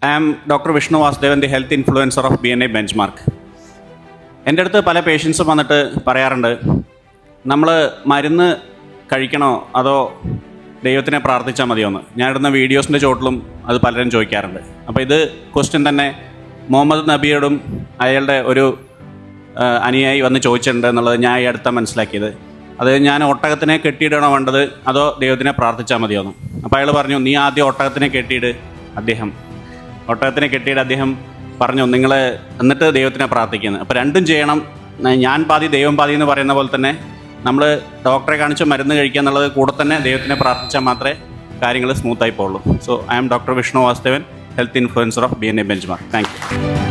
I am Dr. Vishnu Vasudevan, the health influencer of BNA Benchmark. എൻ്റെ അടുത്ത് പല പേഷ്യൻസും വന്നിട്ട് പറയാറുണ്ട്, നമ്മൾ മരുന്ന് കഴിക്കണോ അതോ ദൈവത്തിനെ പ്രാർത്ഥിച്ചാൽ മതിയോ എന്ന്. ഞാനിടുന്ന വീഡിയോസിൻ്റെ ചോട്ടിലും അത് പലരും ചോദിക്കാറുണ്ട്. അപ്പോൾ ഇത് ക്വസ്റ്റ്യൻ തന്നെ മുഹമ്മദ് നബിയോടും അയാളുടെ ഒരു അനുയായി വന്ന് ചോദിച്ചിട്ടുണ്ട് എന്നുള്ളത് ഞാൻ ഈ അടുത്ത മനസ്സിലാക്കിയത്. അത് ഞാൻ ഒട്ടകത്തിനെ കെട്ടിയിടണോ വേണ്ടത് അതോ ദൈവത്തിനെ പ്രാർത്ഥിച്ചാൽ മതിയോ എന്ന്. അപ്പോൾ അയാൾ പറഞ്ഞു, നീ ആദ്യം ഒട്ടകത്തിനെ കെട്ടിയിട്ട് അദ്ദേഹം പറഞ്ഞു, നിങ്ങൾ എന്നിട്ട് ദൈവത്തിനെ പ്രാർത്ഥിക്കുന്നത്. അപ്പോൾ രണ്ടും ചെയ്യണം. ഞാൻ പാതി ദൈവം പാതി എന്ന് പറയുന്ന പോലെ തന്നെ നമ്മൾ ഡോക്ടറെ കാണിച്ച് മരുന്ന് കഴിക്കുക എന്നുള്ളത് കൂടെ തന്നെ ദൈവത്തിനെ പ്രാർത്ഥിച്ചാൽ മാത്രമേ കാര്യങ്ങൾ സ്മൂത്തായി പോകുള്ളൂ. So I am doctor Vishnu Vasudevan, health influencer of BNA Benchmark. Thank U.